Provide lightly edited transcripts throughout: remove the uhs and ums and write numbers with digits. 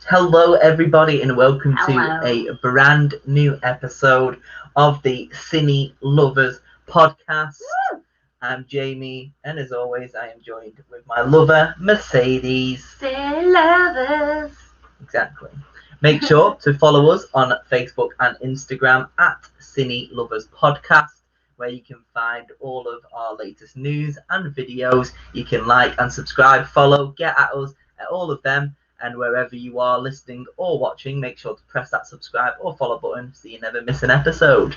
Hello, everybody, and welcome Hello. to a brand new episode of the Cinelovers podcast. Woo! I'm Jamie, and as always, I am joined with my lover, Mercedes. Cinelovers. Exactly. Make sure to follow us on Facebook and Instagram at Cinelovers Podcast, where you can find all of our latest news and videos. You can like and subscribe, follow, get at us at all of them. And wherever you are listening or watching, make sure to press that subscribe or follow button so you never miss an episode.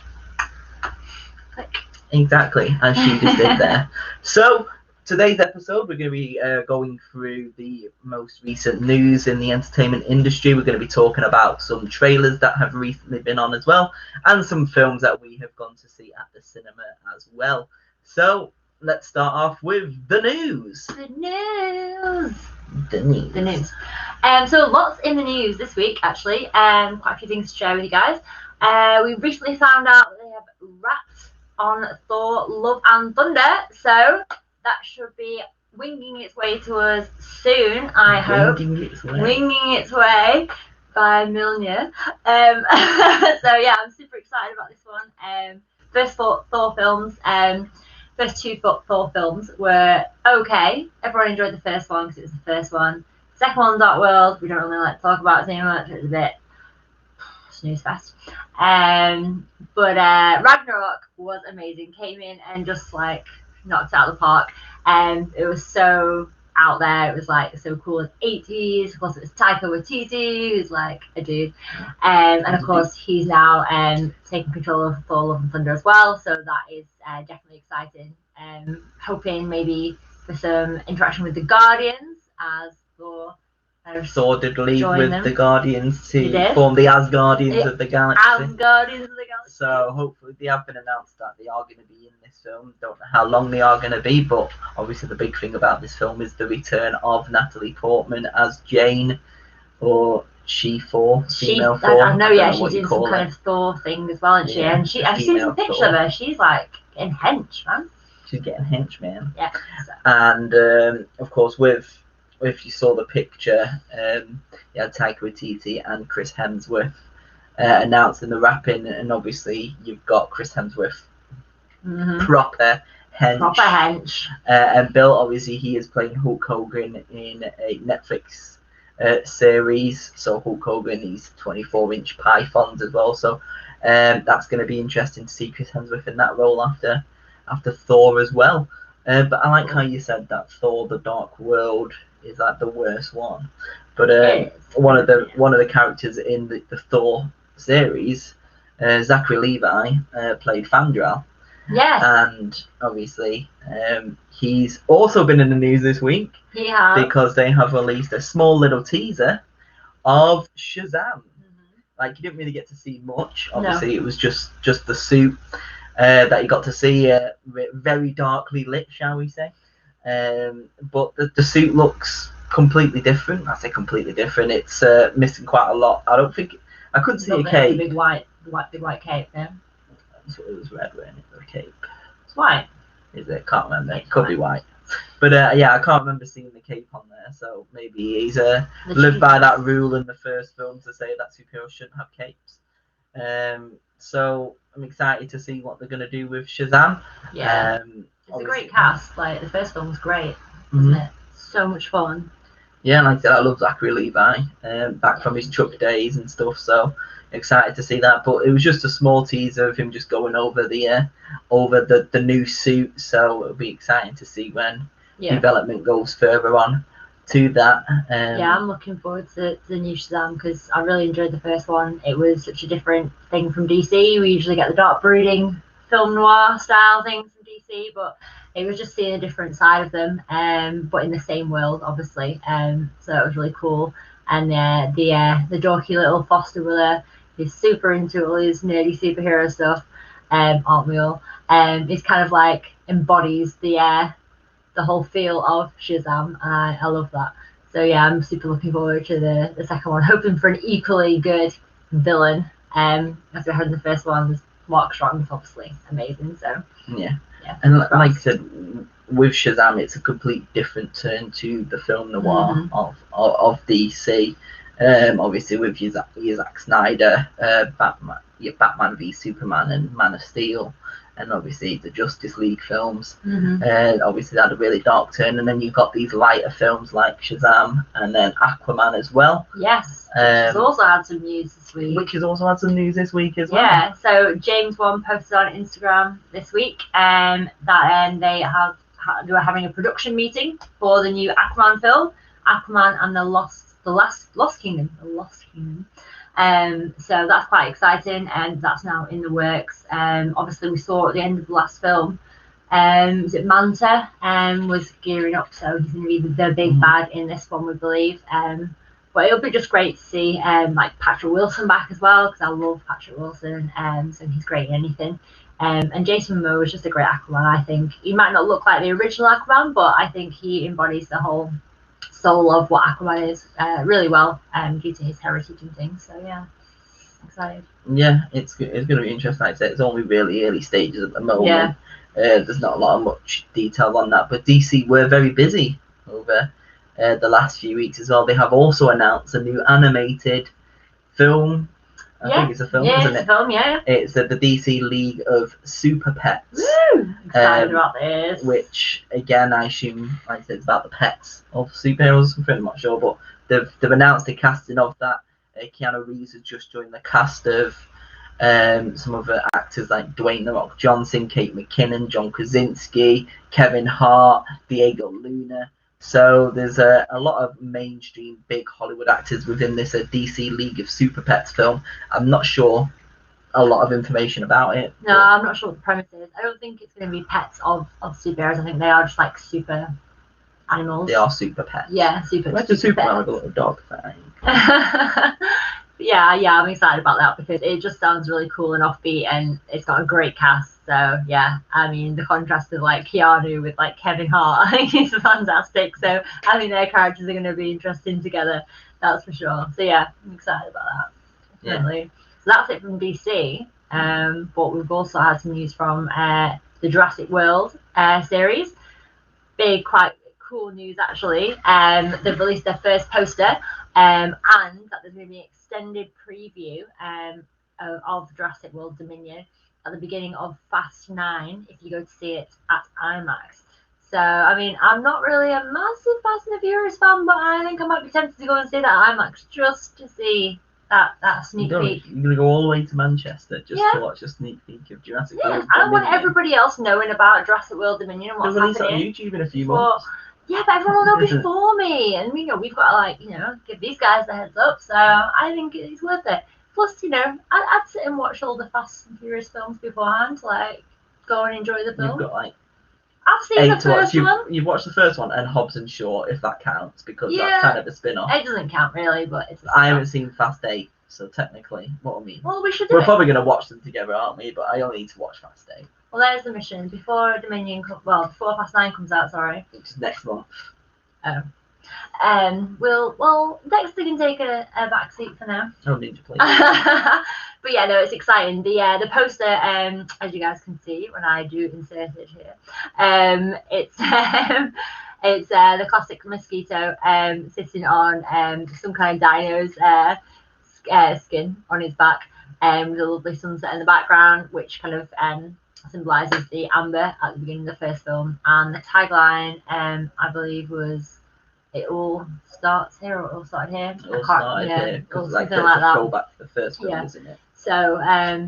Click. Exactly, as she just did there. So, today's episode, we're going to be going through the most recent news in the entertainment industry. We're going to be talking about some trailers that have recently been on as well, and some films that we have gone to see at the cinema as well. So, let's start off with the news. The news. The news. The news. So lots in the news this week, actually. Quite a few things to share with you guys. We recently found out that they have wrapped on Thor: Love and Thunder, so that should be winging its way to us soon, I hope. Winging its way by Milner. So yeah, I'm super excited about this one. First Thor films. First two Thor films were okay. Everyone enjoyed the first one because it was the first one. Second one, Dark World, we don't really like to talk about too much. It was a bit snooze fest. But Ragnarok was amazing. Came in and just like knocked it out of the park. It was so out there. It was like so cool in the 80s. Of course, it was Taika Waititi, who's like a dude. And of course, he's now taking control of Thor: Love and Thunder as well. So that is definitely exciting. Hoping maybe for some interaction with the Guardians as Thor did leave with them. the Guardians to form the Asgardians of the Galaxy. Asgardians of the Galaxy. So hopefully they have been announced that they are going to be in this film. Don't know how long they are going to be, but obviously the big thing about this film is the return of Natalie Portman as Jane, or She-Thor, female Thor. I know, yeah, she's in some kind of Thor thing as well, isn't she? And I've seen some pictures of her. She's like getting hench, man. She's getting hench, man. Yeah. So. And of course, if you saw the picture, you had Taika Waititi and Chris Hemsworth announcing the wrapping, and obviously you've got Chris Hemsworth, proper hench. And Bill, obviously, he is playing Hulk Hogan in a Netflix series. So Hulk Hogan, he's 24-inch pythons as well. So that's going to be interesting to see Chris Hemsworth in that role after Thor as well. But I like how you said that Thor: The Dark World is like the worst one, but one of the characters in the Thor series, Zachary Levi, played Fandral. Yes. And obviously, he's also been in the news this week. He has. Because they have released a small little teaser of Shazam. Like, you didn't really get to see much. Obviously, It was just the suit that you got to see, very darkly lit, shall we say. But the suit looks completely different. I say completely different. It's missing quite a lot. I couldn't see a cape. Big white cape there. So it was red, wearing it, the cape. It's white. Is it? Can't remember. It could be white. But yeah, I can't remember seeing the cape on there. So maybe he's lived by that rule in the first film to say that superheroes shouldn't have capes. So I'm excited to see what they're going to do with Shazam. Yeah. It's a great cast. Like, the first film was great, wasn't it? So much fun. Yeah, like I said, I love Zachary Levi, back from his Chuck days and stuff. So excited to see that. But it was just a small teaser of him just going over the new suit. So it'll be exciting to see when development goes further on to that. Yeah, I'm looking forward to the new Shazam because I really enjoyed the first one. It was such a different thing from DC. We usually get the dark brooding film noir style things from DC, but it was just seeing a different side of them, but in the same world, obviously. So it was really cool. And the dorky little foster brother is super into all his nerdy superhero stuff, aren't we all? It's kind of like embodies the whole feel of Shazam. I love that. So yeah, I'm super looking forward to the second one, hoping for an equally good villain. As we had in the first one, Mark Strong's obviously amazing. So yeah. And like I said, with Shazam, it's a complete different turn to the film noir of DC. Obviously with your Zack Snyder, Batman v Superman and Man of Steel, and obviously the Justice League films. Obviously that had a really dark turn, and then you've got these lighter films like Shazam and then Aquaman as well. Yes, which has also had some news this week. As well. Yeah, so James Wan posted on Instagram this week that they were having a production meeting for the new Aquaman film, Aquaman and the Lost Kingdom. So that's quite exciting, and that's now in the works. Obviously we saw at the end of the last film, was it Manta was gearing up, so he's going to be the big bad in this one, we believe. But it'll be just great to see like Patrick Wilson back as well, because I love Patrick Wilson, so he's great in anything. And Jason Momoa is just a great Aquaman. I think he might not look like the original Aquaman, but I think he embodies the whole soul of what Aquaman is really well, due to his heritage and things. So yeah, excited. Yeah, it's going to be interesting. Like I said, it's only really early stages at the moment. Yeah. There's not a lot of much detail on that, but DC were very busy over the last few weeks as well. They have also announced a new animated film. I think it's a film, isn't it? It's a film, yeah. It's the DC League of Super Pets. Woo! Excited about this. Which, again, I assume, like I said, it's about the pets of superheroes. I'm pretty much sure, but they've announced the casting of that. Keanu Reeves has just joined the cast of some other actors like Dwayne "The Rock" Johnson, Kate McKinnon, John Krasinski, Kevin Hart, Diego Luna. So there's a lot of mainstream big Hollywood actors within this DC League of Super Pets film. I'm not sure a lot of information about it. No, I'm not sure what the premise is. I don't think it's going to be pets of superheroes. I think they are just like super animals. They are super pets. Yeah, super. Where's the Superman with a little dog thing? yeah, I'm excited about that because it just sounds really cool and offbeat, and it's got a great cast. So yeah, I mean the contrast of like Keanu with like Kevin Hart, I think is fantastic. So I think their characters are going to be interesting together. That's for sure. So yeah, I'm excited about that. Definitely. Yeah. So that's it from DC. But we've also had some news from the Jurassic World series. Big, quite cool news actually. They've released their first poster, and that there's going to be an extended preview of Jurassic World Dominion at the beginning of Fast 9 if you go to see it at IMAX. So, I mean, I'm not really a massive Fast and the Furious fan, but I think I might be tempted to go and see that at IMAX just to see that sneak peek. You're going to go all the way to Manchester just to watch a sneak peek of Jurassic World. I don't want everybody else knowing about Jurassic World Dominion and what's happening. They'll release it on YouTube in a few months. Yeah, but everyone will know before me, and we've got to give these guys the heads up. So I think it's worth it. Plus, I'd sit and watch all the Fast and Furious films beforehand, like go and enjoy the film. You've got I've seen the first one. You've watched the first one and Hobbs and Shaw, if that counts, because that's kind of a spin-off. It doesn't count really, but it's. I haven't seen Fast 8, so technically, what I mean. Well, we should. We're probably going to watch them together, aren't we? But I only need to watch Fast 8. Well, there's the mission before before Fast 9 comes out. Sorry. Which is next month. Oh. Dexter can take a back seat for now. Oh, Ninja, please. But yeah, no, it's exciting. The poster, as you guys can see when I do insert it here, it's the classic mosquito sitting on some kind of dino's skin on his back, with a lovely sunset in the background, which kind of symbolises the amber at the beginning of the first film. And the tagline, I believe, was "It all starts here," or "It all started here." It all started here, or like something like that. Go back to the first film, isn't it? So,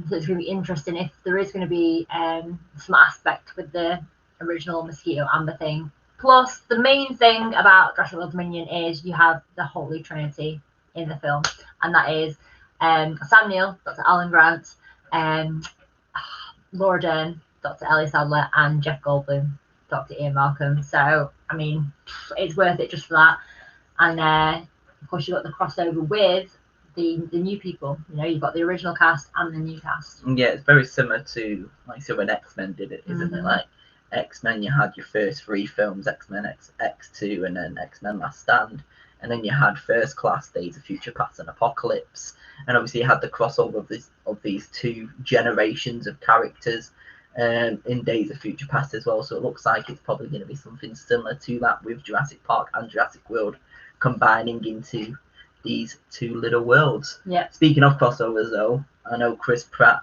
so it's going to be interesting if there is going to be some aspect with the original mosquito amber thing. Plus, the main thing about Jurassic World Dominion is you have the Holy Trinity in the film, and that is Sam Neill, Dr. Alan Grant, Laura Dern, Dr. Ellie Sadler, and Jeff Goldblum, Dr. Ian Malcolm. So, I mean, it's worth it just for that. And of course, you've got the crossover with the new people. You've got the original cast and the new cast. Yeah, it's very similar to when X-Men did it, isn't it? Like X-Men, you had your first 3 films, X-Men X2, and then X-Men Last Stand. And then you had First Class, Days of Future Past, and Apocalypse. And obviously you had the crossover of these 2 generations of characters in Days of Future Past as well. So it looks like it's probably going to be something similar to that with Jurassic Park and Jurassic World combining into these two little worlds. Yeah. Speaking of crossovers, though, I know Chris Pratt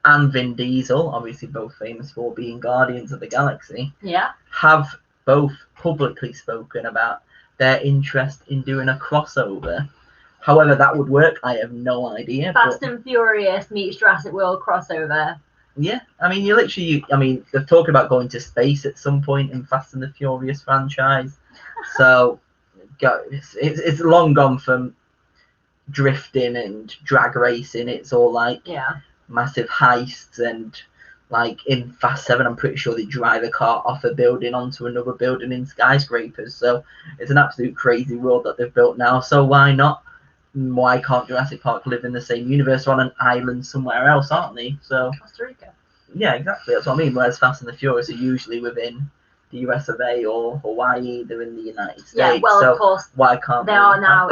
and Vin Diesel, obviously both famous for being Guardians of the Galaxy, Yeah. have both publicly spoken about their interest in doing a crossover. However that would work, I have no idea. Fast and Furious meets Jurassic World crossover. Yeah, I mean, they're talking about going to space at some point in Fast and the Furious franchise. So, it's long gone from drifting and drag racing. It's all like massive heists, and like in Fast 7, I'm pretty sure they drive a car off a building onto another building in skyscrapers. So it's an absolute crazy world that they've built now. So why not? Why can't Jurassic Park live in the same universe on an island somewhere else, aren't they? So Costa Rica. Yeah, exactly. That's what I mean. Whereas Fast and the Furious are usually within the US of A or Hawaii. They're in the United States. Yeah, well, so of course. Why can't they are now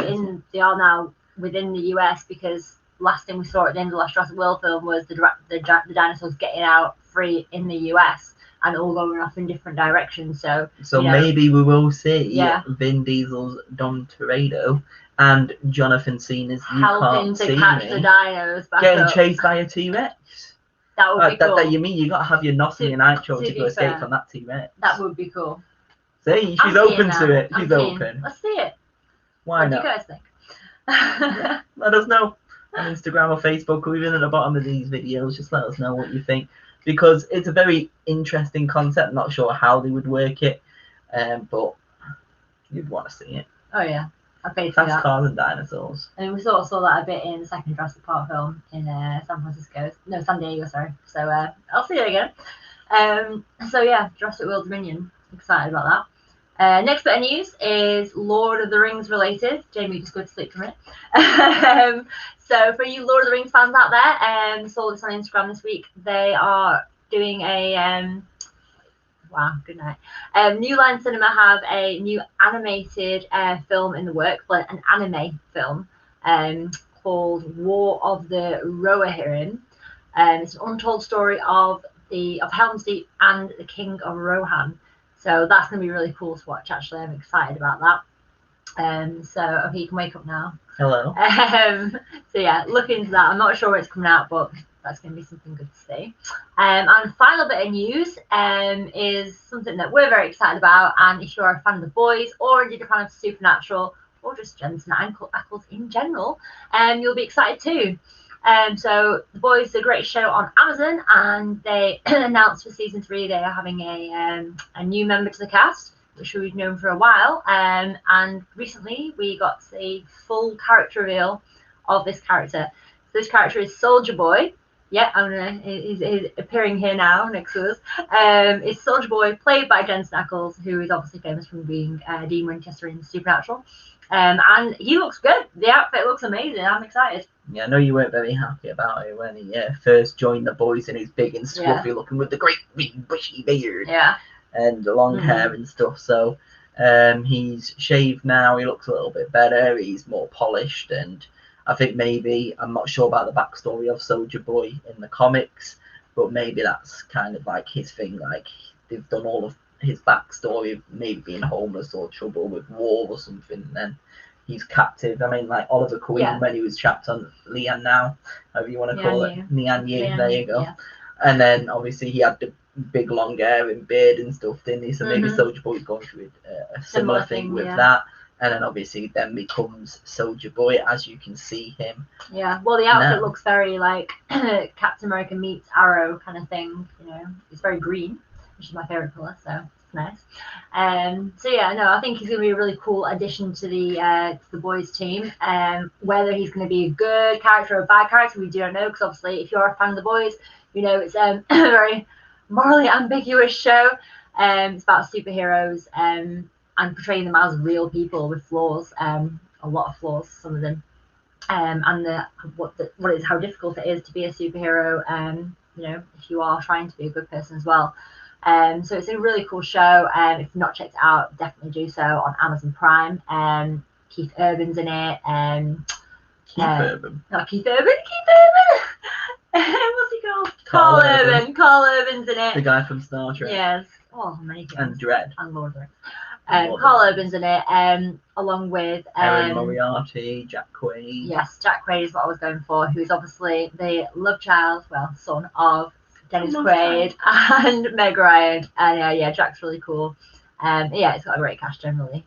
within the US, because last thing we saw at the end of the last Jurassic World film was the dinosaurs getting out free in the US and all going off in different directions. So maybe we will see Vin Diesel's Dom Toretto and Jonathan Cena's helping to catch the dinos back getting up. Chased by a T-Rex. That would be cool. That you mean you got to have your Notting and Nitro to go escape from that T-Rex. That would be cool. See, she's open to it. She's open. Let's see it. Why not? What do you guys think? Let us know on Instagram or Facebook, or even at the bottom of these videos. Just let us know what you think, because it's a very interesting concept. Not sure how they would work it, but you'd want to see it. Oh yeah, I'd pay to see Fast that. cars and dinosaurs. And we sort of saw that a bit in the second Jurassic Park film in San Diego, sorry. So I'll see it again. So yeah, Jurassic World Dominion. Excited about that. Next bit of news is Lord of the Rings related. Jamie just go to sleep for a minute. So for you Lord of the Rings fans out there, saw this on Instagram this week. They are doing a wow, good night. New Line Cinema have a new animated film in the works, well, an anime film called War of the Rohirrim. It's an untold story of Helm's Deep and the King of Rohan. So that's going to be really cool to watch, actually. I'm excited about that. So, okay, you can wake up now. Hello. So, yeah, look into that. I'm not sure where it's coming out, but that's going to be something good to see. And final bit of news is something that we're very excited about. And if you're a fan of The Boys, or indeed a fan of Supernatural, or just Jensen Ackles in general, you'll be excited too. So The Boys is a great show on Amazon, and they announced for season 3 they are having a new member to the cast, which we've known for a while. And recently we got a full character reveal of this character. So this character is Soldier Boy. Yeah, he's appearing here now next to us. It's Soldier Boy, played by Jensen Ackles, who is obviously famous from being Dean Winchester in Supernatural. And he looks good. The outfit looks amazing. I'm excited. Yeah, I know you weren't very happy about it when he first joined the Boys, and he's big and scruffy looking with the great big bushy beard and the long hair and stuff. So he's shaved now. He looks a little bit better. He's more polished, and I think maybe, I'm not sure about the backstory of Soldier Boy in the comics, but maybe that's kind of like his thing. Like they've done all of his backstory of maybe being homeless or trouble with war or something, and then he's captive. I mean, like Oliver Queen when he was trapped on Lian now, however you want to call it. Lian Yu, there you go. Yeah. And then obviously he had the big long hair and beard and stuff, didn't he? So maybe Soldier Boy's going through a similar thing with that. And then obviously then becomes Soldier Boy, as you can see him. Yeah, well, the outfit looks very like Captain America meets Arrow kind of thing. You know, it's very green, which is my favorite color, so it's nice. So yeah, no, I think he's going to be a really cool addition to the Boys team. Whether he's going to be a good character or a bad character, we don't know, because obviously, if you're a fan of the Boys, you know it's a very morally ambiguous show. It's about superheroes. And portraying them as real people with flaws, a lot of flaws, some of them, and how difficult it is to be a superhero. You know, if you are trying to be a good person as well. So it's a really cool show. If you've not checked it out, definitely do so on Amazon Prime. Keith Urban's in it. Keith Urban. Not Keith Urban. Keith Urban. What's he called? Carl Urban. Carl Urban's in it. The guy from Star Trek. Yes. Oh, amazing. And Dread. And Lord of the Rings. Carl Urban's in it, along with Erin Moriarty, Jack Quaid. Yes, Jack Quaid is what I was going for, who is obviously the love child, son of Dennis Quaid and Meg Ryan. And yeah, Jack's really cool. Yeah, it's got a great cast generally.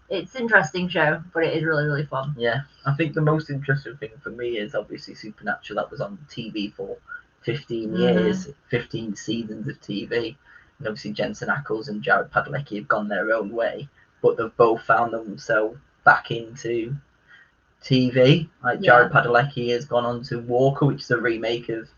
It's interesting show, but it is really, really fun. Yeah, I think the most interesting thing for me is obviously Supernatural, that was on TV for 15 years, 15 seasons of TV. And obviously Jensen Ackles and Jared Padalecki have gone their own way, but they've both found themselves back into TV. Like Jared Padalecki has gone on to Walker, which is a remake of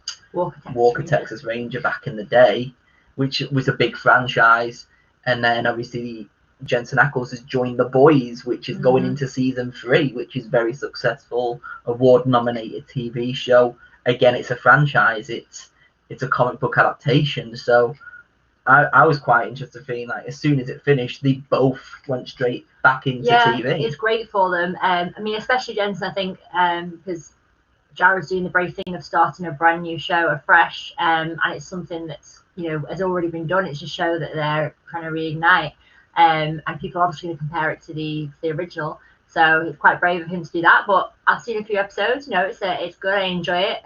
Walker Texas Ranger back in the day, which was a big franchise. And then obviously Jensen Ackles has joined The Boys, which is going into season 3, which is very successful, award-nominated TV show. Again, it's a franchise. It's a comic book adaptation. So I was quite interested, feeling like as soon as it finished, they both went straight back into TV. It's great for them. I mean, especially Jensen, I think, because Jared's doing the brave thing of starting a brand new show afresh, and it's something that's has already been done. It's a show that they're trying to reignite. And people are obviously going to compare it to the original, so it's quite brave of him to do that. But I've seen a few episodes. It's good. I enjoy it.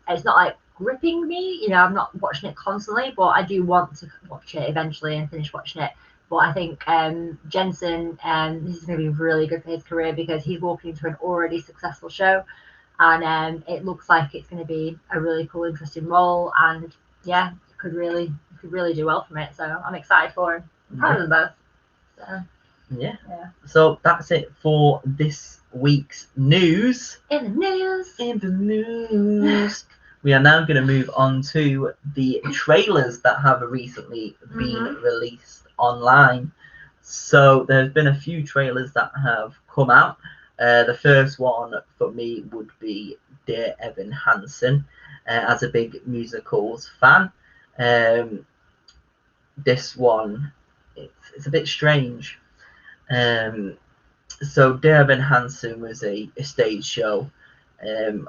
It's not like gripping me. I'm not watching it constantly, but I do want to watch it eventually and finish watching it. But I think Jensen, this is going to be really good for his career because he's walking into an already successful show, and it looks like it's going to be a really cool, interesting role, and yeah, could really do well from it. So I'm excited for him. I'm proud of them both. Yeah. So that's it for this week's news. In the news. We are now going to move on to the trailers that have recently been released online. So there's been a few trailers that have come out. The first one for me would be Dear Evan Hansen. As a big musicals fan, this one it's a bit strange. So Dear Evan Hansen was a stage show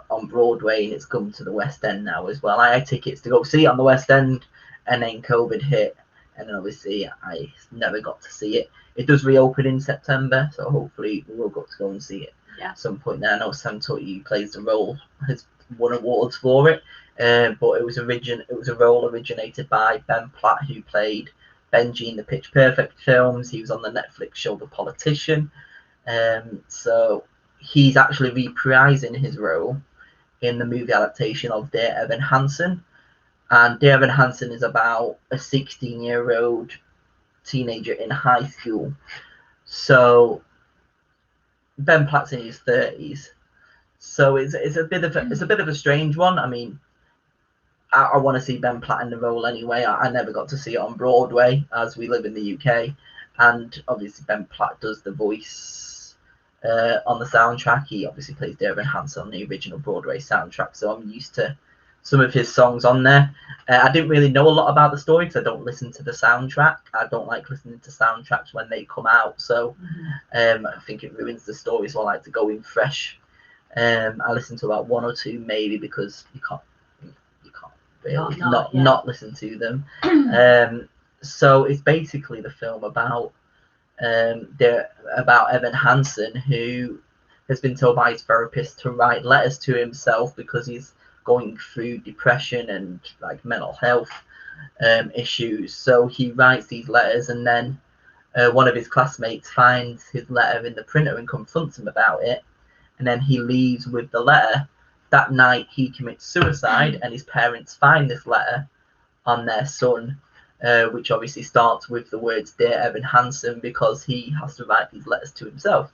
on Broadway, and it's come to the West End now as well. I had tickets to go see it on the West End, and then COVID hit, and then obviously I never got to see it. It does reopen in September, so hopefully we will get to go and see it at some point there. I know Sam Tutty plays the role, has won awards for it, but it was a role originated by Ben Platt, who played Benji in the Pitch Perfect films. He was on the Netflix show The Politician. So he's actually reprising his role in the movie adaptation of Dear Evan Hansen. And Dear Evan Hansen is about a 16-year-old teenager in high school. So Ben Platt's in his 30s. So it's a bit of a strange one. I mean, I want to see Ben Platt in the role anyway. I never got to see it on Broadway, as we live in the UK, and obviously Ben Platt does the voice on the soundtrack. He obviously plays Dear Evan Hansen on the original Broadway soundtrack, so I'm used to some of his songs on there. I didn't really know a lot about the story because I don't listen to the soundtrack. I don't like listening to soundtracks when they come out, so I think it ruins the story, so I like to go in fresh. I listen to about one or two maybe, because you can't really not listen to them. So it's basically the film about Evan Hansen, who has been told by his therapist to write letters to himself because he's going through depression and like mental health issues. So he writes these letters, and then one of his classmates finds his letter in the printer and confronts him about it, and then he leaves with the letter. That night he commits suicide, and his parents find this letter on their son, which obviously starts with the words Dear Evan Hansen, because he has to write these letters to himself.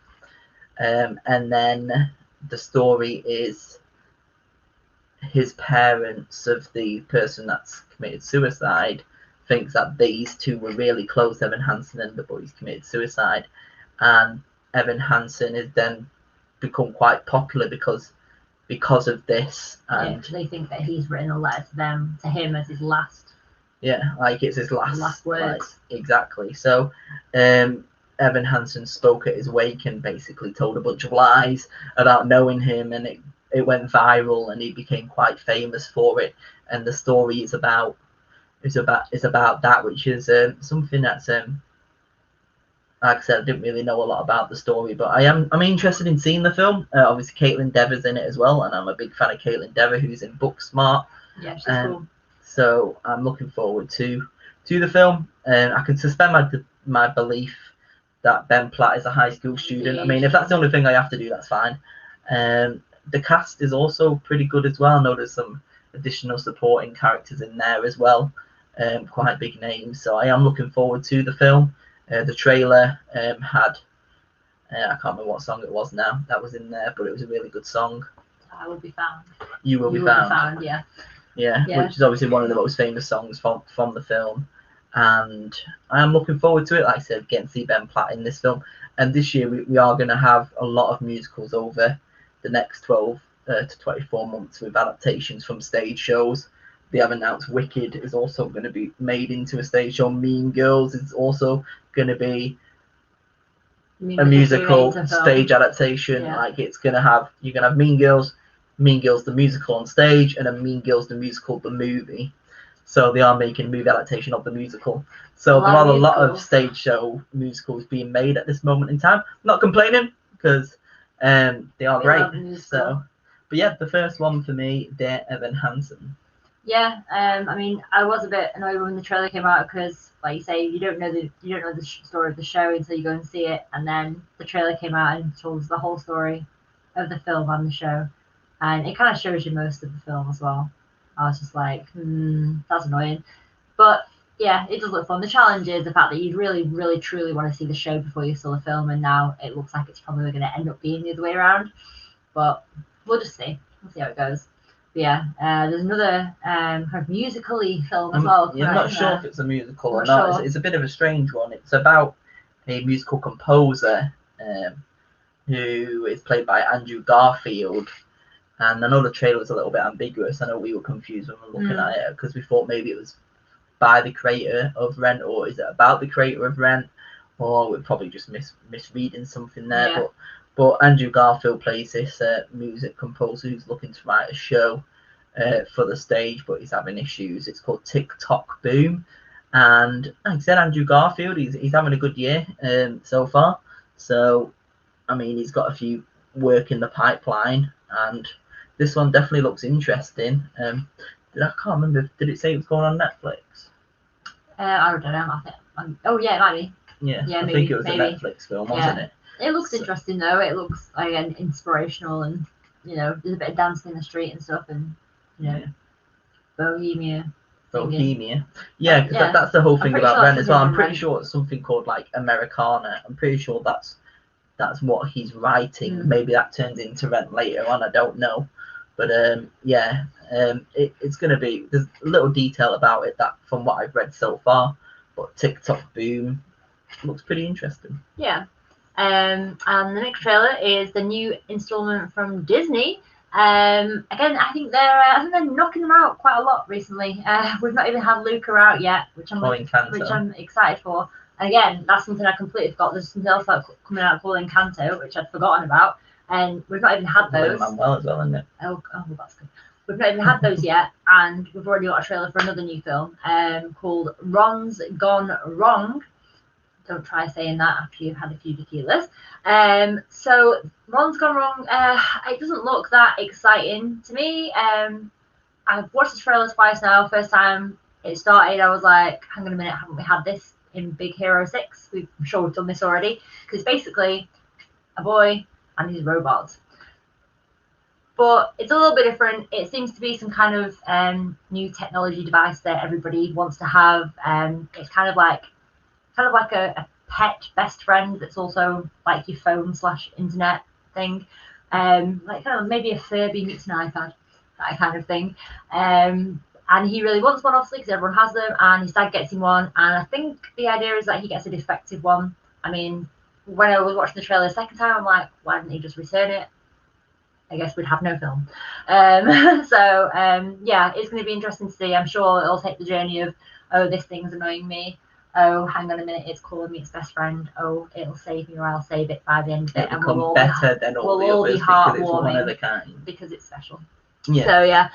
And then the story is his parents of the person that's committed suicide thinks that these two were really close, Evan Hansen and the boys committed suicide, and Evan Hansen has then become quite popular because of this, and they think that he's written a letter to him as his last. Like it's his last words. Like, exactly. So Evan Hansen spoke at his wake and basically told a bunch of lies about knowing him, and it went viral, and he became quite famous for it. And the story is about that, which is something that's like I said, I didn't really know a lot about the story, but I'm interested in seeing the film. Obviously, Caitlin Dever's in it as well, and I'm a big fan of Caitlin Dever, who's in Booksmart. Yeah, she's cool. So I'm looking forward to the film. I can suspend my belief that Ben Platt is a high school student. I mean, if that's the only thing I have to do, that's fine. The cast is also pretty good as well. I know there's some additional supporting characters in there as well, quite big names. So I am looking forward to the film. The trailer had, I can't remember what song it was now that was in there, but it was a really good song. I Will Be Found. You Will Be Found. Yeah. Yeah, which is obviously one of the most famous songs from the film. And I am looking forward to it. Like I said, getting to see Ben Platt in this film. And this year we are going to have a lot of musicals over the next 12 to 24 months with adaptations from stage shows. They have announced Wicked is also going to be made into a stage show. Mean Girls is also going to be a musical stage adaptation. Yeah. Like you're going to have Mean Girls the musical on stage, and then Mean Girls the musical the movie. So they are making a movie adaptation of the musical. So there are a lot of stage show musicals being made at this moment in time. I'm not complaining because they are great. So, but yeah, the first one for me, Dare Evan Hansen. Yeah, I mean, I was a bit annoyed when the trailer came out because, like you say, you don't know the story of the show until you go and see it, and then the trailer came out and told us the whole story of the film and the show, and it kind of shows you most of the film as well. I was just like, that's annoying, but yeah, it does look fun. The challenge is the fact that you'd really, really, truly want to see the show before you saw the film, and now it looks like it's probably going to end up being the other way around. But we'll just see. We'll see how it goes. But yeah, there's another kind of musical-y film as well. Yeah, I'm not sure if it's a musical or not. Sure. It's a bit of a strange one. It's about a musical composer who is played by Andrew Garfield. And I know the trailer was a little bit ambiguous. I know we were confused when we were looking at it because we thought maybe it was by the creator of Rent, or is it about the creator of Rent, or we're probably just misreading something there. Yeah. But Andrew Garfield plays this music composer who's looking to write a show for the stage, but he's having issues. It's called Tock Boom, and like I said, Andrew Garfield, he's having a good year so far. So, I mean, he's got a few work in the pipeline, and this one definitely looks interesting. I can't remember. Did it say it was going on Netflix? I don't know. I think. Oh yeah, it might be. Yeah, I think it was a Netflix film, wasn't it? It looks interesting though. It looks again inspirational, and there's a bit of dancing in the street and stuff, and Bohemia. Yeah, because that's the whole thing about Ren as well. I'm pretty sure it's something called like Americana. I'm pretty sure that's what he's writing. Maybe that turns into Rent later on. I don't know, but it's gonna be. There's a little detail about it that from what I've read so far, but TikTok Boom looks pretty interesting. Yeah. And the next trailer is the new installment from Disney. Again, I think they're knocking them out quite a lot recently. We've not even had Luca out yet, which I'm excited for. And again, that's something I completely forgot. There's something else coming out called Encanto, which I'd forgotten about, and we've not even had those. Manuel as well, isn't it? Oh, that's good. We've not even had those yet, and we've already got a trailer for another new film called Ron's Gone Wrong. Don't try saying that after you've had a few tequilas. So Ron's Gone Wrong. It doesn't look that exciting to me. I've watched the trailer twice now. First time it started, I was like, hang on a minute, haven't we had this in Big Hero 6? I'm sure we've done this already. Because basically a boy and his robots. But it's a little bit different. It seems to be some kind of new technology device that everybody wants to have. It's kind of like a pet best friend that's also like your phone / internet thing, like kind of maybe a Furby meets an iPad, that kind of thing. And he really wants one, obviously, because everyone has them, and his dad gets him one, and I think the idea is that he gets a defective one. I mean, when I was watching the trailer the second time, I'm like, why didn't he just return it? I guess we'd have no film. Yeah, it's going to be interesting to see. I'm sure it'll take the journey of, oh, this thing's annoying me. Oh, hang on a minute, it's calling me its best friend. Oh, it'll save me or I'll save it by the end of it. And we'll all be heartwarming because it's special. Yeah.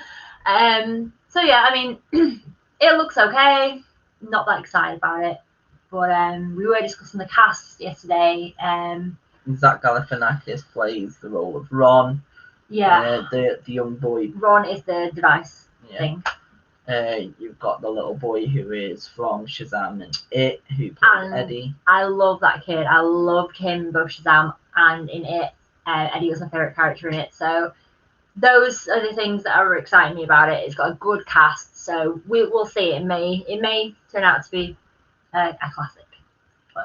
So yeah, I mean, it looks okay. Not that excited about it. But we were discussing the cast yesterday. Zach Galifianakis plays the role of Ron. Yeah. The young boy. Ron is the device thing. You've got the little boy who is from Shazam and It, who plays Eddie. I love that kid. I loved him both Shazam and in It. Eddie was my favourite character in it. So those are the things that are exciting me about it. It's got a good cast, so we'll see. It may turn out to be a classic.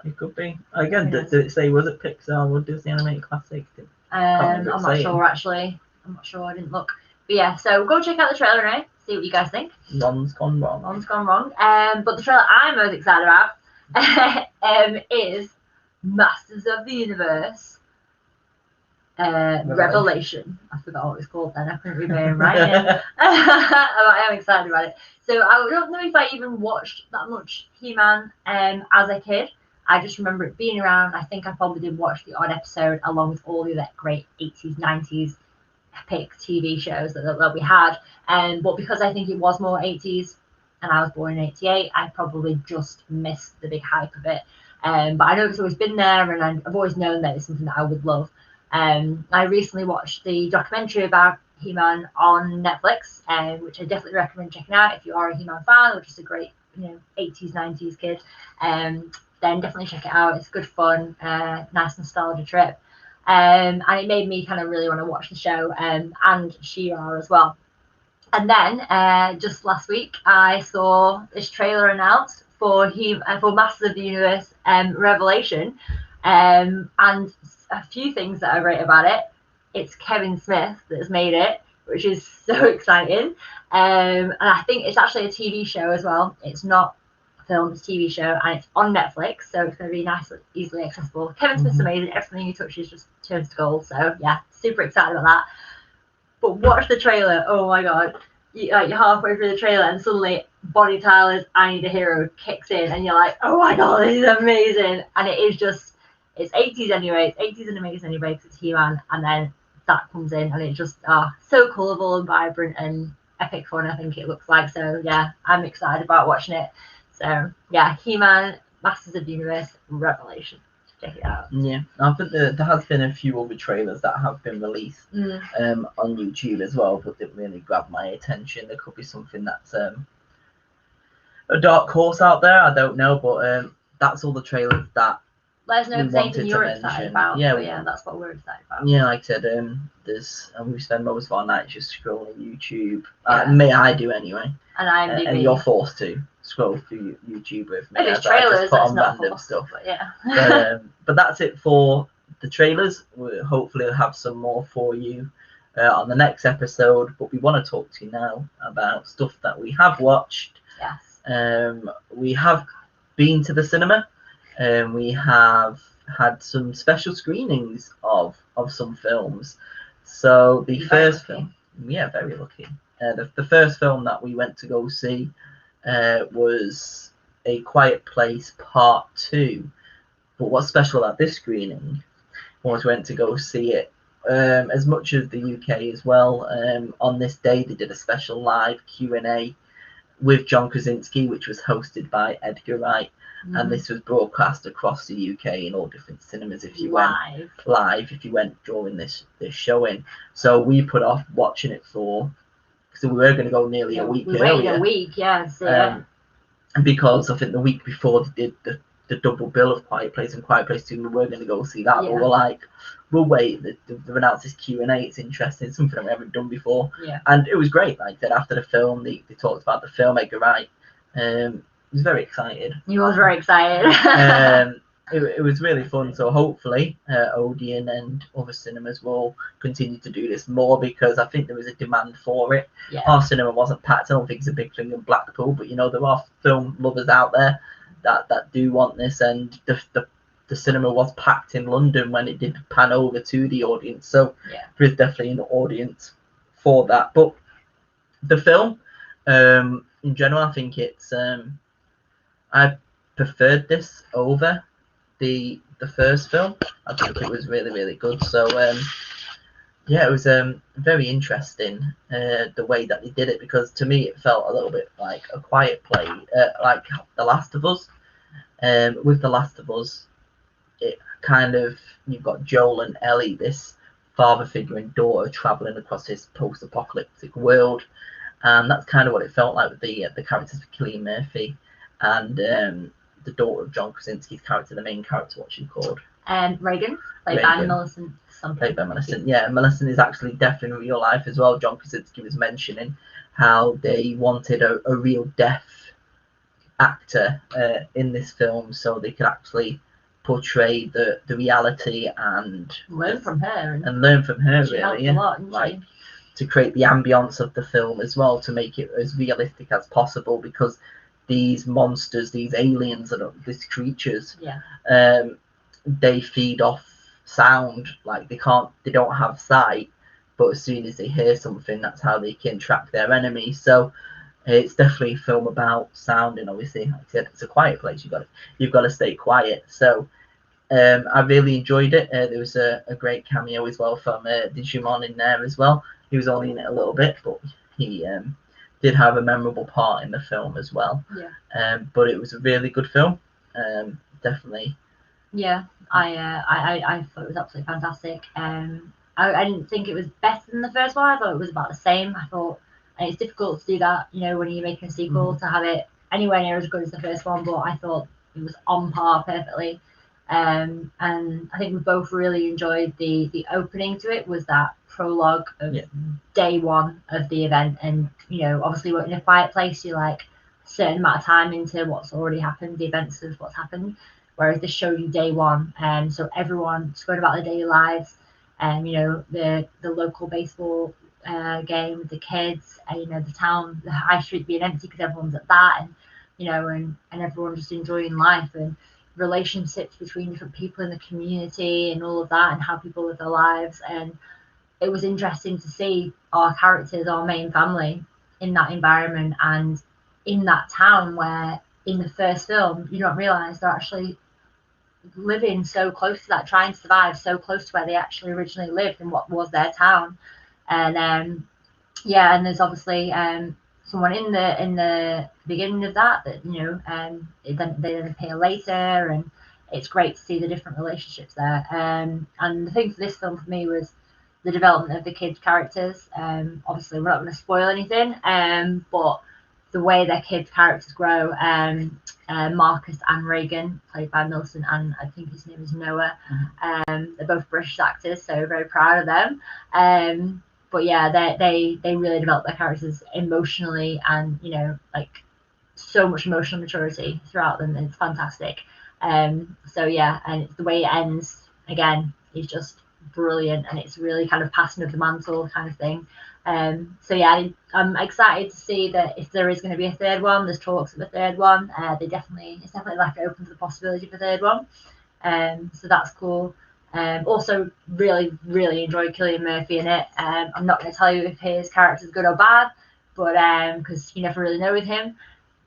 It could be. Again, did it say, was it Pixar or Disney animated classic? I'm not sure, actually. I'm not sure. I didn't look. But yeah, so go check out the trailer now. See what you guys think. Ron's gone wrong. But the trailer I'm most excited about is Masters of the Universe Revelation. I forgot what it's called then. I couldn't remember right. I am excited about it. So I don't know if I even watched that much He-Man as a kid. I just remember it being around. I think I probably did watch the odd episode along with all the other great 80s, 90s epic TV shows that we had. But because I think it was more 80s and I was born in 88, I probably just missed the big hype of it. But I know it's always been there, and I've always known that it's something that I would love. I recently watched the documentary about He-Man on Netflix, which I definitely recommend checking out if you are a He-Man fan or just a great 80s, 90s kid. Then definitely check it out. It's good fun, nice nostalgia trip. And it made me kind of really want to watch the show, and She-Ra as well. And then just last week, I saw this trailer announced for Masters of the Universe Revelation, and a few things that are great about it. It's Kevin Smith that's made it, which is so exciting. And I think it's actually a TV show as well. It's not film, it's a TV show, and it's on Netflix, so it's going to be nice, easily accessible. Kevin Smith's amazing. Everything he touches just turns to gold. So yeah, super excited about that. But watch the trailer. Oh my god, you're halfway through the trailer and suddenly Bonnie Tyler's "I Need a Hero" kicks in, and you're like, oh my god, this is amazing. And it is just, it's 80s anyway. It's 80s and amazing anyway because it's He-Man, and then that comes in, and it's just so colourful and vibrant and epic fun. I think it looks like. So yeah, I'm excited about watching it. So yeah, He-Man, Masters of the Universe Revelation. Check it out. Yeah, I think there has been a few other trailers that have been released on YouTube as well, but didn't really grab my attention. There could be something that's a dark horse out there. I don't know, but that's all the trailers that. Let us know if there's anything you're excited about. Yeah, that's what we're excited about. Yeah, like I said, we spend most of our nights just scrolling YouTube. I do anyway. And you're forced to scroll through YouTube with me. There's trailers, put on random stuff. But yeah. But that's it for the trailers. We'll hopefully have some more for you on the next episode. But we want to talk to you now about stuff that we have watched. Yes. We have been to the cinema. We have had some special screenings of some films. So the first film, very lucky. The first film that we went to go see was A Quiet Place Part 2. But what's special about this screening was we went to go see it as much as the UK as well. On this day, they did a special live Q&A with John Krasinski, which was hosted by Edgar Wright. And this was broadcast across the UK in all different cinemas if you went during this showing. So we put off watching it so we were going to go nearly a week earlier. A week, yes. Yeah. Because I think the week before they did the double bill of Quiet Place and Quiet Place 2, we were going to go see that. Yeah. But we're like, we'll wait. They've announced this Q&A. It's interesting. It's something that we haven't done before. Yeah. And it was great. Like I said, after the film, they talked about the film, Edgar Wright. He was very excited. He was very excited. It was really fun. So hopefully Odeon and other cinemas will continue to do this more because I think there was a demand for it. Yeah. Our cinema wasn't packed. I don't think it's a big thing in Blackpool, but there are film lovers out there that do want this, and the cinema was packed in London when it did pan over to the audience. So there is definitely an audience for that. But the film, in general, I think it's I preferred this over the first film. I think it was really, really good. So it was very interesting the way that they did it, because to me it felt a little bit like A Quiet Place, like The Last of Us. With The Last of Us, it kind of, you've got Joel and Ellie, this father figure and daughter, traveling across this post-apocalyptic world, and that's kind of what it felt like with the characters of Cillian Murphy and the daughter of John Krasinski's character, the main character, what's she called? Reagan, played by Millicent something. Played by Millicent, yeah. Millicent is actually definitely real life as well. John Krasinski was mentioning how they wanted a real deaf actor in this film, so they could actually portray the reality and learn from her. And learn from her, she really, yeah. A lot, like to create the ambience of the film as well, to make it as realistic as possible, because these monsters, these aliens, and these creatures, they feed off sound. Like they don't have sight, but as soon as they hear something, that's how they can track their enemy. So it's definitely a film about sound, and obviously, like I said, it's a quiet place. You've got to stay quiet. So I really enjoyed it. There was a great cameo as well from Digimon in there as well. He was only in it a little bit, but he did have a memorable part in the film as well. Yeah. But it was a really good film. Definitely. Yeah, I thought it was absolutely fantastic. I didn't think it was better than the first one. I thought it was about the same. I thought, and it's difficult to do that, when you're making a sequel, to have it anywhere near as good as the first one. But I thought it was on par perfectly. And I think we both really enjoyed the opening to it. Was that prologue of day one of the event, and obviously we're in a quiet place. You're like a certain amount of time into what's already happened, the events of what's happened. Whereas this showed you day one, so everyone's going about their daily lives, and the local baseball game with the kids, the town, the high street being empty because everyone's at that, and and everyone just enjoying life, and relationships between different people in the community and all of that, and how people live their lives. And it was interesting to see our characters, our main family, in that environment and in that town where in the first film you don't realize they're actually living so close to that, trying to survive so close to where they actually originally lived and what was their town. And and there's obviously someone in the beginning of that then they appear later, and it's great to see the different relationships there. And the thing for this film for me was the development of the kids' characters. Obviously we're not going to spoil anything, but the way their kids' characters grow, Marcus and Reagan, played by Millicent, and I think his name is Noah. They're both British actors, so very proud of them. But yeah, they really develop their characters emotionally, and like so much emotional maturity throughout them, and it's fantastic. So yeah, and the way it ends again is just brilliant, and it's really kind of passing of the mantle kind of thing. So yeah, I'm excited to see that if there is going to be a third one, there's talks of a third one. It's definitely left open to the possibility for a third one. So that's cool. Also really enjoyed Cillian Murphy in it. I'm not going to tell you if his character is good or bad, but because you never really know with him.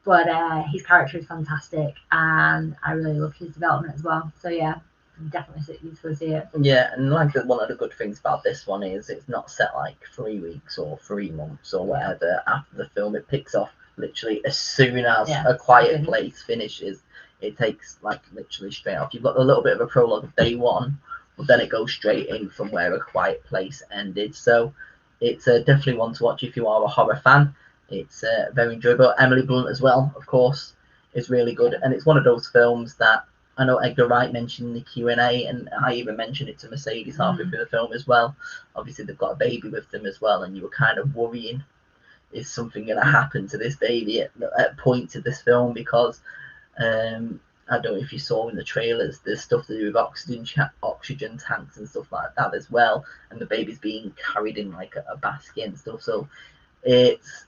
But his character is fantastic, and I really loved his development as well. So yeah, definitely useful to see it. Yeah, and like one of the good things about this one is it's not set like 3 weeks or 3 months or whatever after the film. It picks off literally as soon as A Quiet Place finishes. It takes like literally straight off. You've got a little bit of a prologue of day one, but then it goes straight in from where A Quiet Place ended. So it's definitely one to watch if you are a horror fan. It's very enjoyable. Emily Blunt as well, of course, is really good, and it's one of those films that I know Edgar Wright mentioned in the Q&A, and I even mentioned it to Mercedes halfway through the film as well. Obviously, they've got a baby with them as well, and you were kind of worrying, is something going to happen to this baby at points of this film? Because I don't know if you saw in the trailers, there's stuff to do with oxygen tanks and stuff like that as well, and the baby's being carried in like a basket and stuff. So it's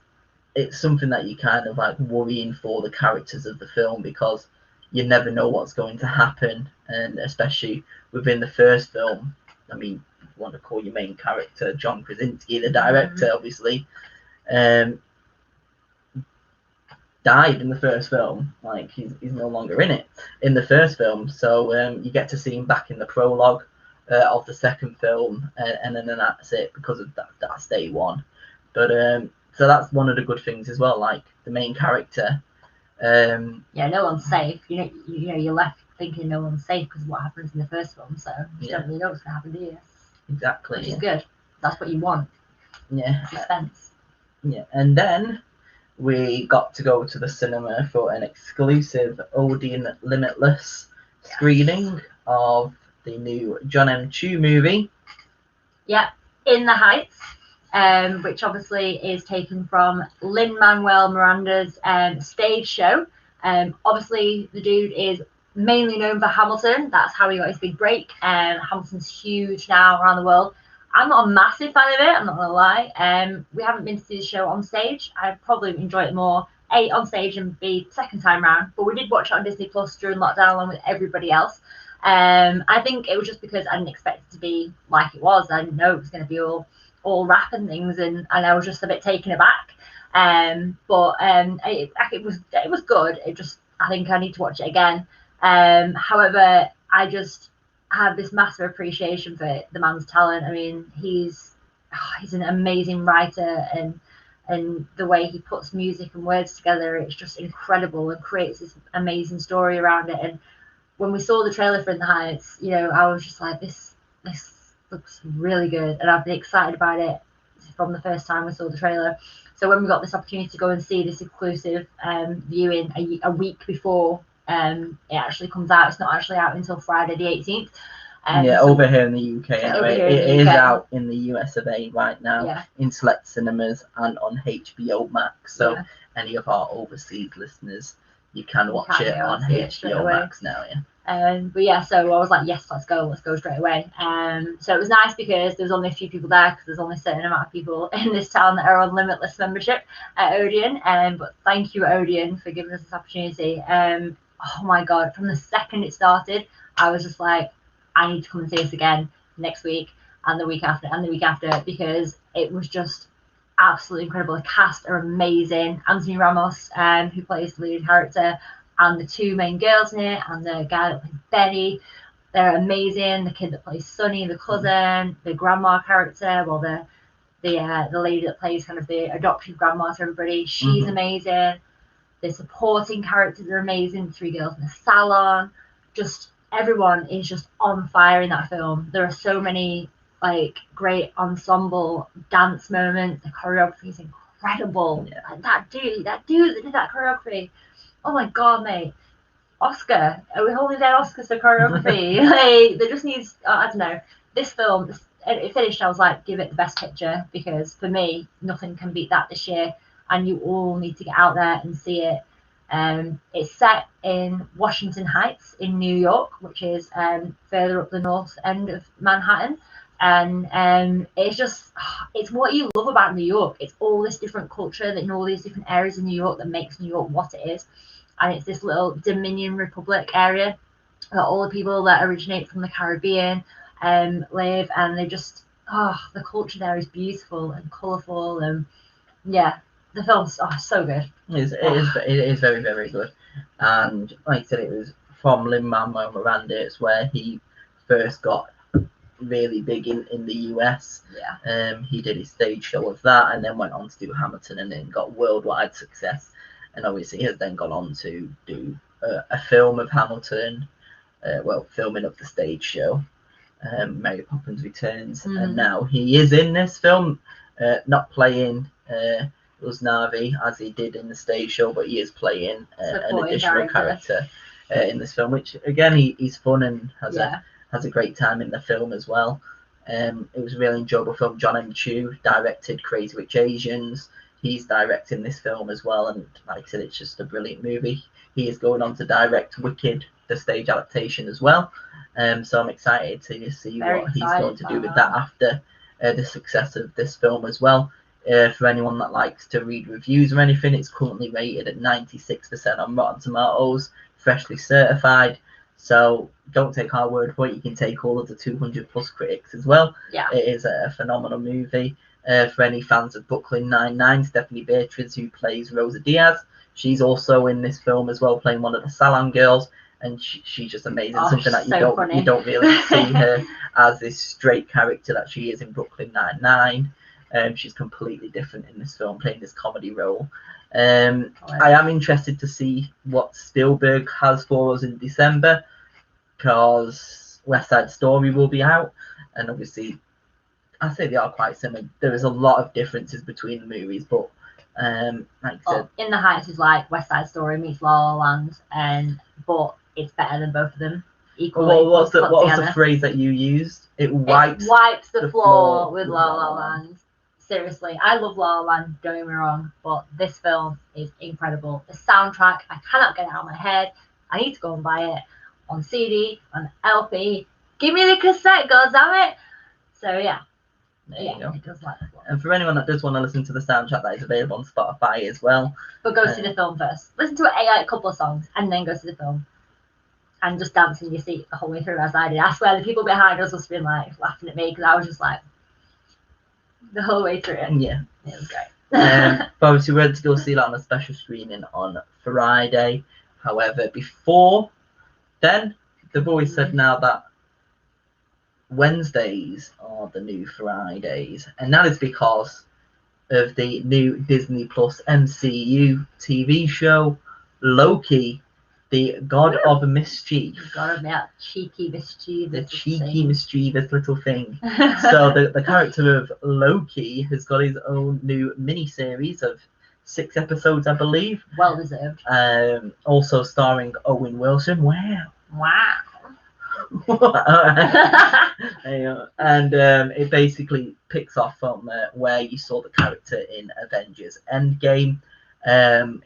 something that you kind of like worrying for the characters of the film, because you never know what's going to happen, and especially within the first film. I mean, if you want to call your main character John Krasinski, the director, obviously, died in the first film. Like he's no longer in it in the first film, so you get to see him back in the prologue of the second film, and then that's it, because of that's day one. But so that's one of the good things as well. Like the main character, Yeah, no one's safe. You know, you're left thinking no one's safe because of what happens in the first film. So you don't really know what's going to happen, do you? Exactly. Which is good. That's what you want. Yeah. Suspense. Yeah, and then we got to go to the cinema for an exclusive Odeon Limitless screening of the new John M. Chu movie. Yeah, In the Heights, which obviously is taken from Lin-Manuel Miranda's stage show. Obviously, the dude is mainly known for Hamilton. That's how he got his big break. Hamilton's huge now around the world. I'm not a massive fan of it, I'm not going to lie. We haven't been to see the show on stage. I'd probably enjoy it more, A, on stage, and B, second time round. But we did watch it on Disney Plus during lockdown along with everybody else. I think it was just because I didn't expect it to be like it was. I didn't know it was going to be all rap and things, and I was just a bit taken aback. But it was good. It just, I think I need to watch it again. However, I just have this massive appreciation for the man's talent. I mean, he's an amazing writer, and the way he puts music and words together, it's just incredible, and creates this amazing story around it. And when we saw the trailer for In the Heights, you know, I was just like, this looks really good, and I've been excited about it from the first time we saw the trailer. So when we got this opportunity to go and see this exclusive viewing a week before it actually comes out, it's not actually out until Friday the 18th. Over here in the UK anyway. It is out in the US of A right now, in select cinemas and on HBO Max. So any of our overseas listeners, you can watch it on HBO Max now. But yeah, so I was like, yes, let's go straight away. So it was nice because there was only a few people there, because there's only a certain amount of people in this town that are on Limitless membership at Odeon. But thank you, Odeon, for giving us this opportunity. Oh my god, from the second it started, I was just like, I need to come and see this again next week and the week after and the week after, because it was just absolutely incredible. The cast are amazing. Anthony Ramos, who plays the lead character, and the two main girls in it, and the guy that plays Benny, they're amazing. The kid that plays Sunny, the cousin, the grandma character, well, the lady that plays kind of the adopted grandma to everybody, she's amazing. The supporting characters are amazing. The three girls in the salon, just everyone is just on fire in that film. There are so many like great ensemble dance moments. The choreography is incredible. Like, that dude that did that choreography, oh my god, mate. Oscar, are we holding down Oscars for choreography? Like, there just needs, I don't know, this film, it finished, I was like, give it the best picture, because for me, nothing can beat that this year, and you all need to get out there and see it. It's set in Washington Heights in New York, which is further up the north end of Manhattan. And it's what you love about New York. It's all this different culture that in all these different areas of New York that makes New York what it is. And it's this little Dominion Republic area that all the people that originate from the Caribbean live, and they just, the culture there is beautiful and colourful, and the film's so good. It is very, very good. And like I said, it was from Lin-Manuel Miranda. It's where he first got really big in the US. He did his stage show of that, and then went on to do Hamilton, and then got worldwide success. And obviously he has then gone on to do a film of Hamilton, filming of the stage show, Mary Poppins Returns, and now he is in this film, not playing Usnavi as he did in the stage show, but he is playing an additional character in this film, which again he's fun and has a great time in the film as well. It was a really enjoyable film. John M. Chu directed Crazy Rich Asians. He's directing this film as well, and like I said, it's just a brilliant movie. He is going on to direct Wicked, the stage adaptation as well. So I'm excited to see what he's going to do with that after the success of this film as well. For anyone that likes to read reviews or anything, it's currently rated at 96% on Rotten Tomatoes, freshly certified. So don't take our word for it. You can take all of the 200 plus critics as well. It is a phenomenal movie. For any fans of Brooklyn Nine-Nine, Stephanie Beatriz, who plays Rosa Diaz, she's also in this film as well, playing one of the salon girls, and she's just amazing. Something that you don't really see her as this straight character that she is in Brooklyn Nine-Nine. She's completely different in this film, playing this comedy role. I am interested to see what Spielberg has for us in December, because West Side Story will be out, and obviously I say they are quite similar. There is a lot of differences between the movies, but like I said, In the Heights is like West Side Story meets La La Land, but it's better than both of them equally. what was the phrase that you used? It wipes the floor with La La Land. Seriously, I love La La Land, don't get me wrong, but this film is incredible. The soundtrack, I cannot get it out of my head. I need to go and buy it on CD, on LP. Give me the cassette, goddammit! So yeah. It does like the floor. And for anyone that does want to listen to the soundtrack, that is available on Spotify as well. But go see the film first. Listen to a couple of songs and then go see the film. And just dance in your seat the whole way through as I did. I swear the people behind us must have been like laughing at me because I was just like the whole way through it. Yeah. It was great. But obviously we're going to go see that on a special screening on Friday. However, before then, they've always said now that Wednesdays are the new Fridays, and that is because of the new Disney Plus MCU TV show Loki, the God of Mischief. God of that cheeky mischievous. The cheeky mischievous little thing. So the character of Loki has got his own new mini-series of 6 episodes, I believe. Well deserved. Also starring Owen Wilson. Wow. And it basically picks off from where you saw the character in Avengers Endgame.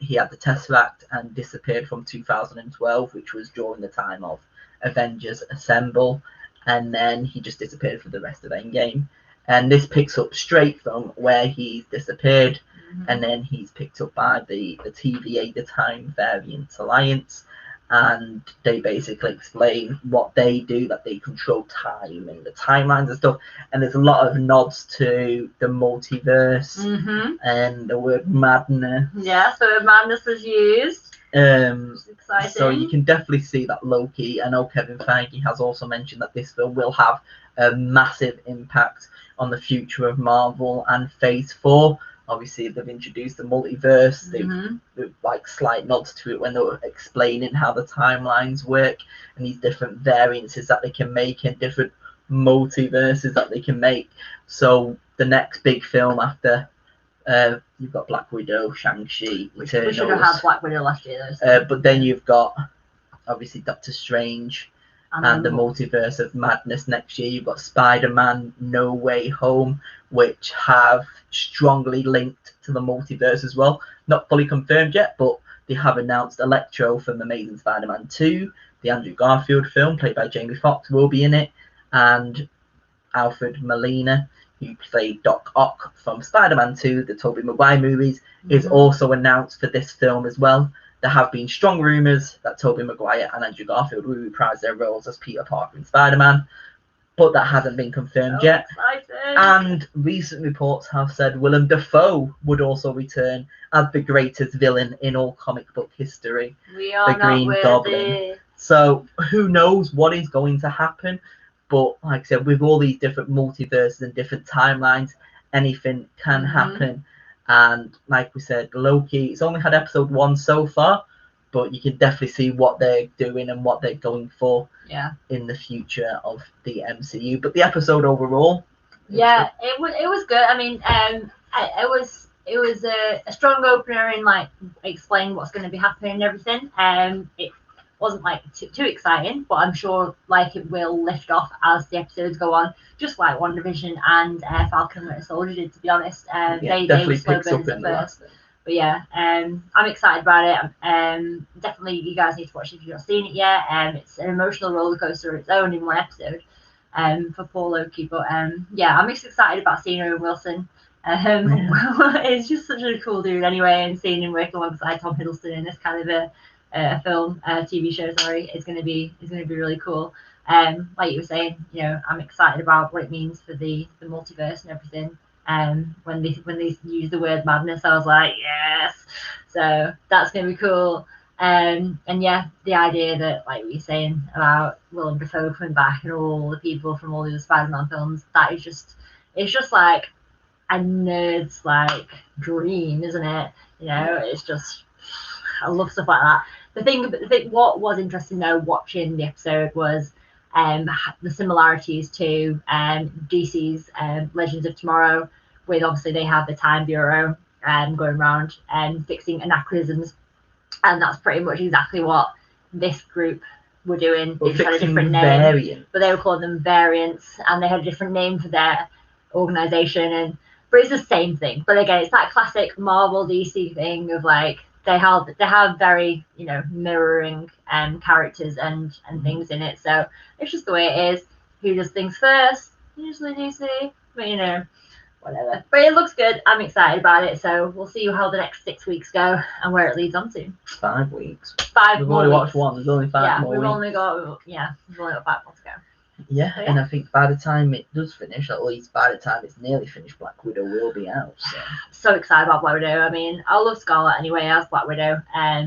He had the Tesseract and disappeared from 2012, which was during the time of Avengers Assemble, and then he just disappeared for the rest of Endgame. And this picks up straight from where he disappeared, and then he's picked up by the TVA, the Time Variant Alliance, and they basically explain what they do, that they control time and the timelines and stuff. And there's a lot of nods to the multiverse and the word madness. Yeah, so madness is used. Which is exciting. So you can definitely see that Loki, I know Kevin Feige has also mentioned that this film will have a massive impact on the future of Marvel and Phase 4. Obviously, they've introduced the multiverse. They've like slight nods to it when they were explaining how the timelines work and these different variances that they can make and different multiverses that they can make. So the next big film after you've got Black Widow, Shang-Chi, we should have had Black Widow last year, though. But then you've got obviously Doctor Strange and the Multiverse of Madness next year. You've got Spider-Man No Way Home, which have strongly linked to the multiverse as well. Not fully confirmed yet, but they have announced Electro from Amazing Spider-Man 2. The Andrew Garfield film, played by Jamie Foxx, will be in it. And Alfred Molina, who played Doc Ock from Spider-Man 2, the Tobey Maguire movies, is also announced for this film as well. There have been strong rumours that Tobey Maguire and Andrew Garfield will reprise their roles as Peter Parker and Spider-Man, but that hasn't been confirmed yet. Exciting. And recent reports have said Willem Dafoe would also return as the greatest villain in all comic book history, the Green Goblin. So who knows what is going to happen, but like I said, with all these different multiverses and different timelines, anything can happen. And like we said, Loki, it's only had episode 1 so far, but you can definitely see what they're doing and what they're going for in the future of the MCU. But the episode overall, it was good. I mean, it was a strong opener in like explaining what's going to be happening and everything. It wasn't like too exciting, but I'm sure like it will lift off as the episodes go on, just like WandaVision and Falcon and Winter Soldier did, to be honest. They were slow burns at first. But yeah, I'm excited about it. Definitely you guys need to watch it if you've not seen it yet. It's an emotional roller coaster of its own in one episode for poor Loki. But yeah, I'm just excited about seeing Owen Wilson. It's just such a cool dude anyway, and seeing him working alongside Tom Hiddleston in this kind of a film, TV show, sorry, is going to be really cool. Like you were saying, you know, I'm excited about what it means for the multiverse and everything. When they use the word madness, I was like, yes. So that's going to be cool. And yeah, the idea that, like we were saying about Willem Dafoe coming back and all the people from all the Spider-Man films, that is just, it's just like a nerd's like dream, isn't it? You know, it's just, I love stuff like that. The thing, what was interesting though, watching the episode was the similarities to DC's Legends of Tomorrow, with obviously they have the Time Bureau going around and fixing anachronisms, and that's pretty much exactly what this group were doing. They just had a different name, but they were calling them variants, and they had a different name for their organization. But it's the same thing. But again, it's that classic Marvel DC thing of like they have very, you know, mirroring characters and things in it. So it's just the way it is. Who does things first? Usually DC, but you know, whatever. But it looks good. I'm excited about it. So we'll see how the next 6 weeks go and where it leads on to. 5 weeks. 5 We've more only weeks. watched one. There's only 5 more we've weeks. only got 5 more to go. Yeah, and I think by the time it does finish, at least by the time it's nearly finished, Black Widow will be out. So excited about Black Widow. I mean, I love Scarlet anyway as Black Widow,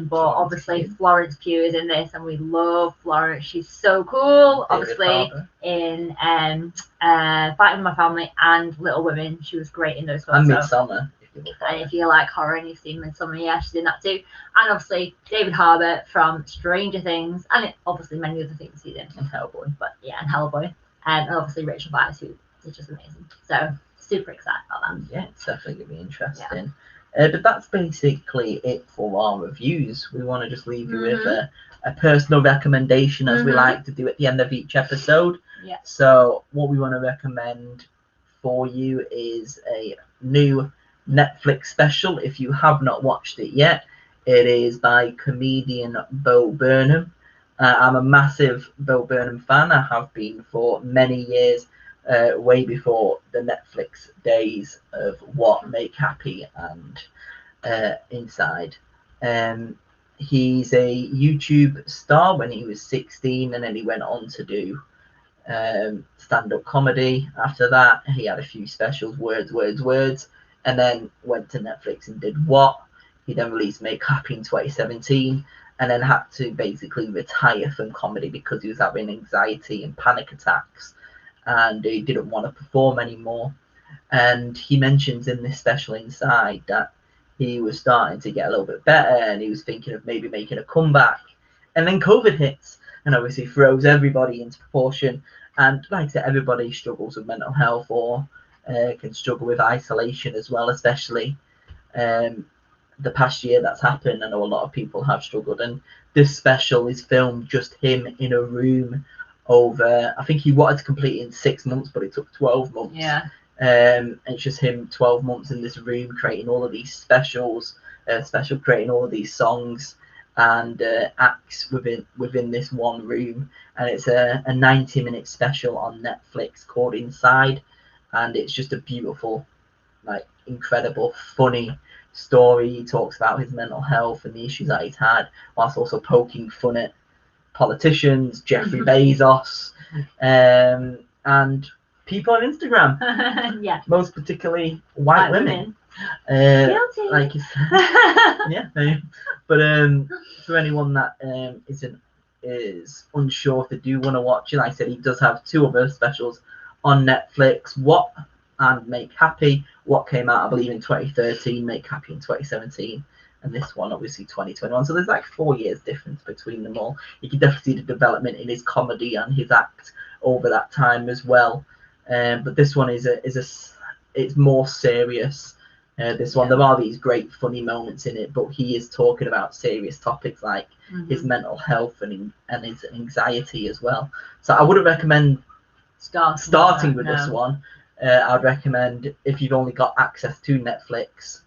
but obviously Florence Pugh is in this, and we love Florence. She's so cool. Obviously in Fighting My Family and Little Women, she was great in those films. And Midsommar. And if you like horror and you've seen Midsommar, yeah, she's in that too. And obviously David Harbour from Stranger Things, and obviously many other things he's in. And Hellboy. But yeah, and Hellboy. And obviously Rachel Weisz, who is just amazing. So super excited about that. Yeah, it's definitely going to be interesting. Yeah. But that's basically it for our reviews. We want to just leave you with a personal recommendation, as we like to do at the end of each episode. Yeah. So what we want to recommend for you is a new Netflix special. If you have not watched it yet, it is by comedian Bo Burnham. I'm a massive Bo Burnham fan. I have been for many years, way before the Netflix days of What, Make Happy and Inside. He's a YouTube star when he was 16, and then he went on to do stand-up comedy. After that, he had a few specials, Words, and then went to Netflix and did What. He then released Make Happy in 2017, and then had to basically retire from comedy because he was having anxiety and panic attacks, and he didn't want to perform anymore. And he mentions in this special Inside that he was starting to get a little bit better, and he was thinking of maybe making a comeback. And then COVID hits, and obviously throws everybody into proportion. And like I said, everybody struggles with mental health, or can struggle with isolation as well, especially the past year that's happened. I know a lot of people have struggled, and this special is filmed just him in a room over, I think he wanted to complete it in 6 months, but it took 12 months. Yeah. And it's just him 12 months in this room creating all of these creating all of these songs and acts within this one room. And it's a 90-minute special on Netflix called Inside, and it's just a beautiful, like, incredible, funny story. He talks about his mental health and the issues that he's had, whilst also poking fun at politicians, Jeffrey Bezos, and people on Instagram. Yeah. Most particularly white women. Guilty. Like yeah. But for anyone that is unsure if they do want to watch it, like I said, he does have 2 other specials on Netflix. What and Make Happy. What came out, I believe, in 2013, Make Happy in 2017, and this one obviously 2021. So there's like 4 years difference between them all. You can definitely see the development in his comedy and his act over that time as well. But this one it's more serious. This one, there are these great funny moments in it, but he is talking about serious topics like his mental health and his anxiety as well. So I wouldn't recommend starting with this one. I'd recommend, if you've only got access to Netflix,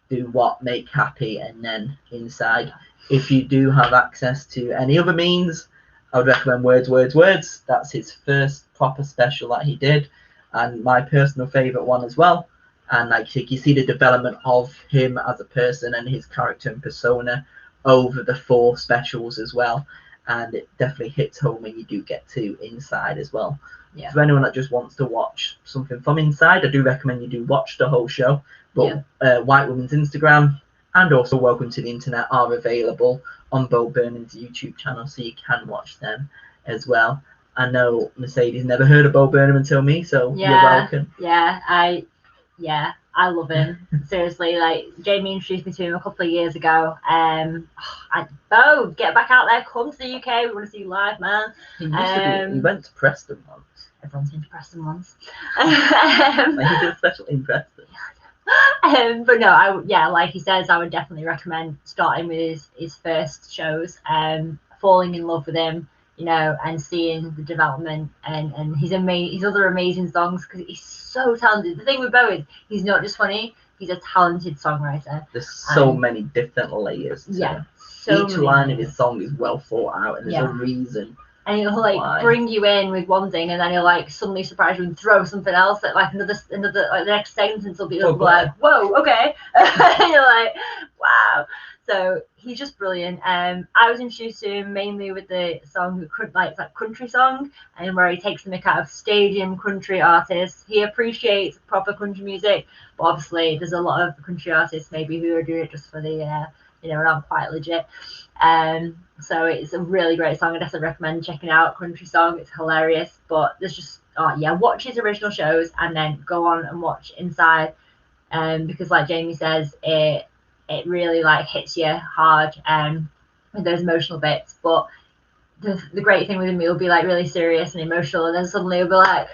do What, Make Happy, and then Inside. If you do have access to any other means, I would recommend Words. That's his first proper special that he did, and my personal favourite one as well. And like you see the development of him as a person and his character and persona over the 4 specials as well. And it definitely hits home when you do get to Inside as well. Yeah. For anyone that just wants to watch something from Inside, I do recommend you do watch the whole show. But White Woman's Instagram and also Welcome to the Internet are available on Bo Burnham's YouTube channel, so you can watch them as well. I know Mercedes never heard of Bo Burnham until me, so you're welcome. I love him. Seriously, like Jamie introduced me to him a couple of years ago. Bo, get back out there, come to the UK. We want to see you live, man. He went to Preston once. Everyone's been to Preston once. Like he did especially in Preston. But no, like he says, I would definitely recommend starting with his first shows, falling in love with him, and seeing the development and his other amazing songs, because he's so talented. The thing with Bo is he's not just funny, he's a talented songwriter. There's so many different layers. Each line of his song is well thought out, and there's a reason. And he'll bring you in with one thing, and then he'll suddenly surprise you and throw something else at another the next sentence will be like, whoa, okay. And you're like, wow. So he's just brilliant. I was introduced to him mainly with the song, it's like country song, and where he takes the mick out of stadium country artists. He appreciates proper country music, but obviously there's a lot of country artists maybe who are doing it just for the aren't quite legit. So it's a really great song. I definitely recommend checking out. Country song, it's hilarious. But there's just watch his original shows and then go on and watch Inside, because like Jamie says, it really hits you hard with those emotional bits. But the great thing with him, he'll be really serious and emotional, and then suddenly he'll be like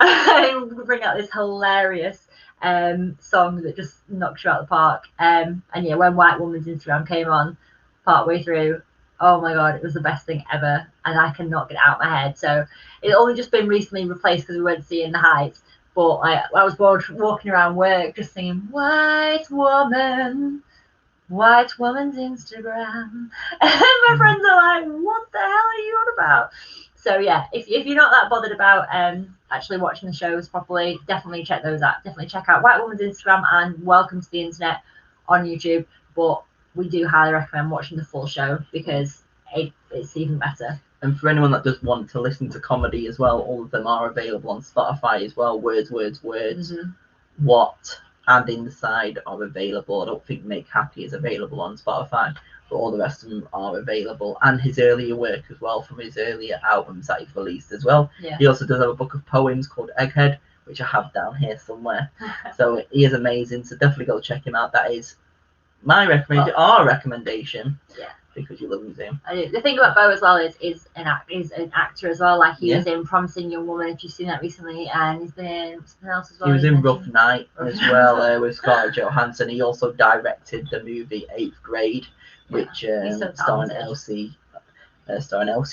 he'll bring out this hilarious song that just knocks you out of the park. And when White Woman's Instagram came on partway through, oh my god, it was the best thing ever, and I cannot get it out of my head. So it's only just been recently replaced because we went to see In the Heights, but I was walking around work just singing White Woman's Instagram, and my friends are like, what the hell are you on about? So yeah, if you're not that bothered about actually watching the shows properly, definitely check those out. Definitely check out White Woman's Instagram and Welcome to the Internet on YouTube. But we do highly recommend watching the full show because it's even better. And for anyone that does want to listen to comedy as well, all of them are available on Spotify as well. Words, Mm-hmm. What and Inside are available. I don't think Make Happy is available on Spotify, but all the rest of them are available. And his earlier work as well, from his earlier albums that he's released as well. Yeah. He also does have a book of poems called Egghead, which I have down here somewhere. So he is amazing. So definitely go check him out. That is my recommendation, our recommendation. Yeah. Because you love him. I do. The thing about Bo as well is an actor as well. He was in Promising Young Woman, if you've seen that recently, and he's been in something else as well. He was in Rough Night as well with Scarlett Johansson. He also directed the movie 8th Grade, which starring Elsie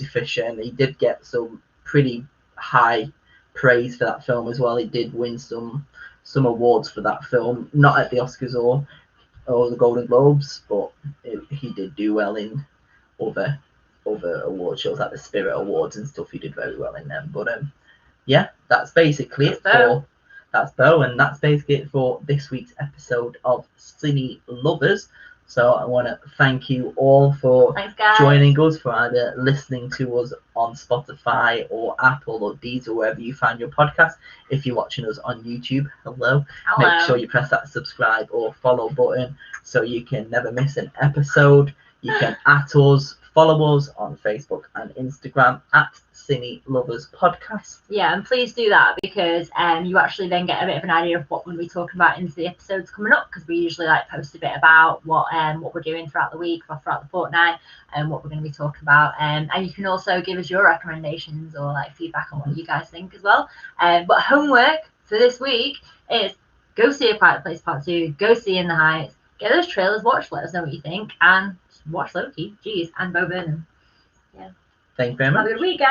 Fisher, and he did get some pretty high praise for that film as well. He did win some awards for that film, not at the Oscars or the Golden Globes, but he did do well in other award shows like the Spirit Awards and stuff. He did very well in them. But that's basically it for that's Bo, and that's basically it for this week's episode of Cinelovers. So I want to thank you all for joining us, for either listening to us on Spotify or Apple or Deezer, wherever you find your podcast. If you're watching us on YouTube, hello. Make sure you press that subscribe or follow button so you can never miss an episode. You can at us, follow us on Facebook and Instagram at Cinelovers Podcast. Yeah, and please do that because you actually then get a bit of an idea of what we're going to be talking about into the episodes coming up, because we usually post a bit about what we're doing throughout the week or throughout the fortnight and what we're going to be talking about. And you can also give us your recommendations or feedback on what you guys think as well. But homework for this week is go see A Quiet Place Part 2, go see In the Heights, get those trailers watched, let us know what you think, and watch Loki, and Bo Burnham. Yeah. Thank you very much. Have a good week, guys.